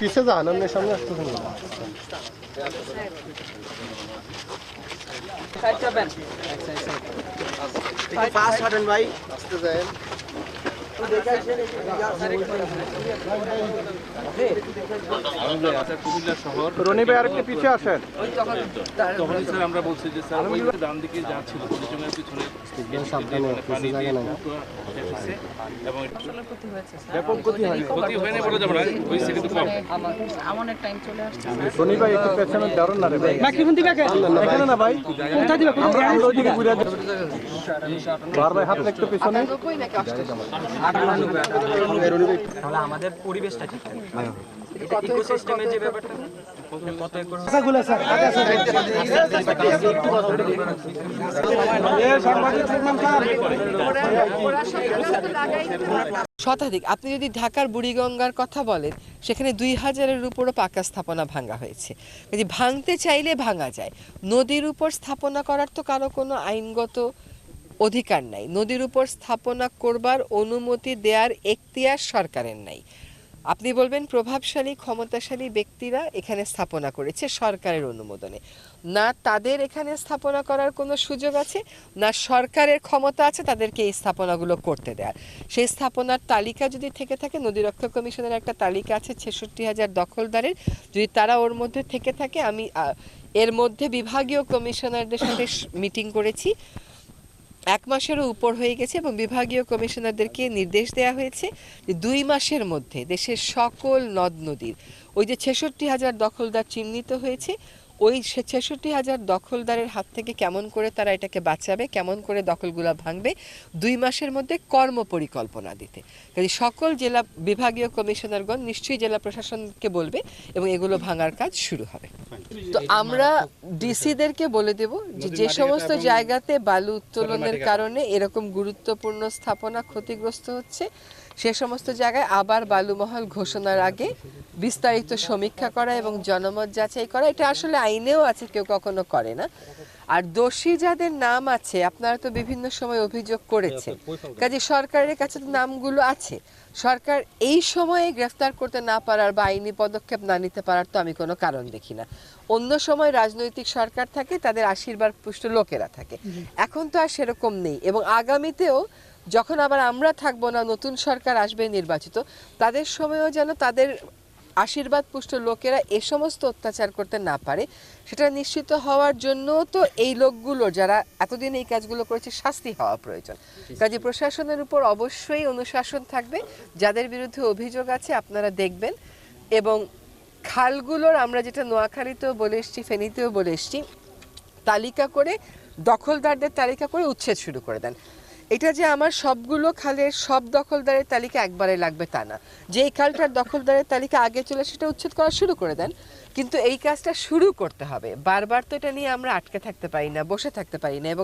পিছে যান, আপনি সামনে আসতেছেন না। ফাস্ট হাঁটেন ভাই। আসতে যান। কুমিল্লা শহর রনি ভাই আরেকটু পিছে আসেন। তখনই স্যার আমরা বলছি যে স্যার ওই ডান দিকে যা ছিল পরিচয়ের পিছনে সাবধানে, পানি কিছু জায়গা নাই। এসেছে এবং ব্যাপক ক্ষতি হয়। ক্ষতি হয়নি বলে যাবে না, হয়েছে কিন্তু কম। অনেক টাইম চলে আসছে রনি ভাই একটু পেছনে দাঁড়ান না রে ভাই। এখানে না ভাই, আমরা ওইদিকে ঘুরে যাই। বার ভাই হাত একটু পেছনে। তাহলে আমাদের পরিবেশটা ঠিক থাকে এটা ইকোসিস্টেমের যে ব্যাপারটা কত একর শতাধিক। আপনি যদি ঢাকার বুড়িগঙ্গার কথা বলেন, সেখানে 2000-এর উপরও পাকা স্থাপনা ভাঙা হয়েছে। যদি ভাঙতে চাইলে ভাঙা যায়। নদীর উপর স্থাপনা করার তো কারো কোনো আইনগত অধিকার নাই। নদীর উপর স্থাপনা করবার অনুমতি দেওয়ার এখতিয়ার সরকারের নাই। আপনি বলবেন প্রভাবশালী ক্ষমতাশালী ব্যক্তিরা এখানে স্থাপনা করেছে সরকারের অনুমোদনে, না তাদের এখানে স্থাপনা করার কোনো সুযোগ আছে, না সরকারের ক্ষমতা আছে তাদেরকে এই স্থাপনাগুলো করতে দেওয়ার। সেই স্থাপনার তালিকা যদি থেকে থাকে, নদী রক্ষা কমিশনের একটা তালিকা আছে 66,000 দখলদারের, যদি তারা ওর মধ্যে থেকে থাকে, আমি এর মধ্যে বিভাগীয় কমিশনারদের সাথে মিটিং করেছি, 1 মাসেরও উপর হয়ে গেছে, এবং বিভাগীয় কমিশনারদেরকে নির্দেশ দেওয়া হয়েছে যে 2 মাসের মধ্যে দেশের সকল নদ নদীর ওই যে 66,000 দখলদার চিহ্নিত হয়েছে, ওই 66,000 দখলদারের হাত থেকে কেমন করে তারা এটাকে বাঁচাবে, কেমন করে দখলগুলো ভাঙবে, 2 মাসের মধ্যে কর্মপরিকল্পনা দিতে। কাজে সকল জেলা বিভাগীয় কমিশনারগণ নিশ্চয়ই জেলা প্রশাসনকে বলবে এবং এগুলো ভাঙার কাজ শুরু হবে। তো আমরা ডিসিদেরকে বলে দেব যে যে সমস্ত জায়গাতে বালু উত্তোলনের কারণে এরকম গুরুত্বপূর্ণ স্থাপনা ক্ষতিগ্রস্ত হচ্ছে, সে সমস্ত জায়গায় আবার বালুমহল ঘোষণার আগে বিস্তারিত সমীক্ষা করা এবং জনমত যাচাই করা। এটা আসলে আইনেও আছে, কেউ কখনো করে না। আর দোষী যাদের নাম আছে, আপনারা তো বিভিন্ন সময় অভিযোগ করেছেন, কাজে সরকারের কাছে তো নামগুলো আছে। সরকার এই সময়ে গ্রেফতার করতে না পারার বা আইনি পদক্ষেপ না নিতে পারার তো আমি কোনো কারণ দেখি না। অন্য সময় রাজনৈতিক সরকার থাকে, তাদের আশীর্বাদ পুষ্ট লোকেরা থাকে, এখন তো আর সেরকম নেই। এবং আগামীতেও যখন আবার আমরা থাকবো না, নতুন সরকার আসবে নির্বাচিত, তাদের সময়ও যেন তাদের আশীর্বাদ পুষ্ট লোকেরা এ সমস্ত অত্যাচার করতে না পারে, সেটা নিশ্চিত হওয়ার জন্য তো এই লোকগুলো যারা এতদিন এই কাজগুলো করেছে শাস্তি হওয়া প্রয়োজন। কাজে প্রশাসনের উপর অবশ্যই অনুশাসন থাকবে। যাদের বিরুদ্ধে অভিযোগ আছে আপনারা দেখবেন, এবং খালগুলোর আমরা যেটা নোয়াখালীতেও বলে এসছি, ফেনীতেও বলে এসছি, তালিকা করে দখলদারদের তালিকা করে উচ্ছেদ শুরু করে দেন। এটা যে আমার সবগুলো খালের সব দখলদারের তালিকা একবারে লাগবে তা না, যেই খালটার দখলদারের তালিকা আগে চলে সেটা উচ্ছেদ করা শুরু করে দেন, কিন্তু এই কাজটা শুরু করতে হবে। বারবার তো এটা নিয়ে আমরা আটকে থাকতে পারি না, বসে থাকতে পারি না। এবং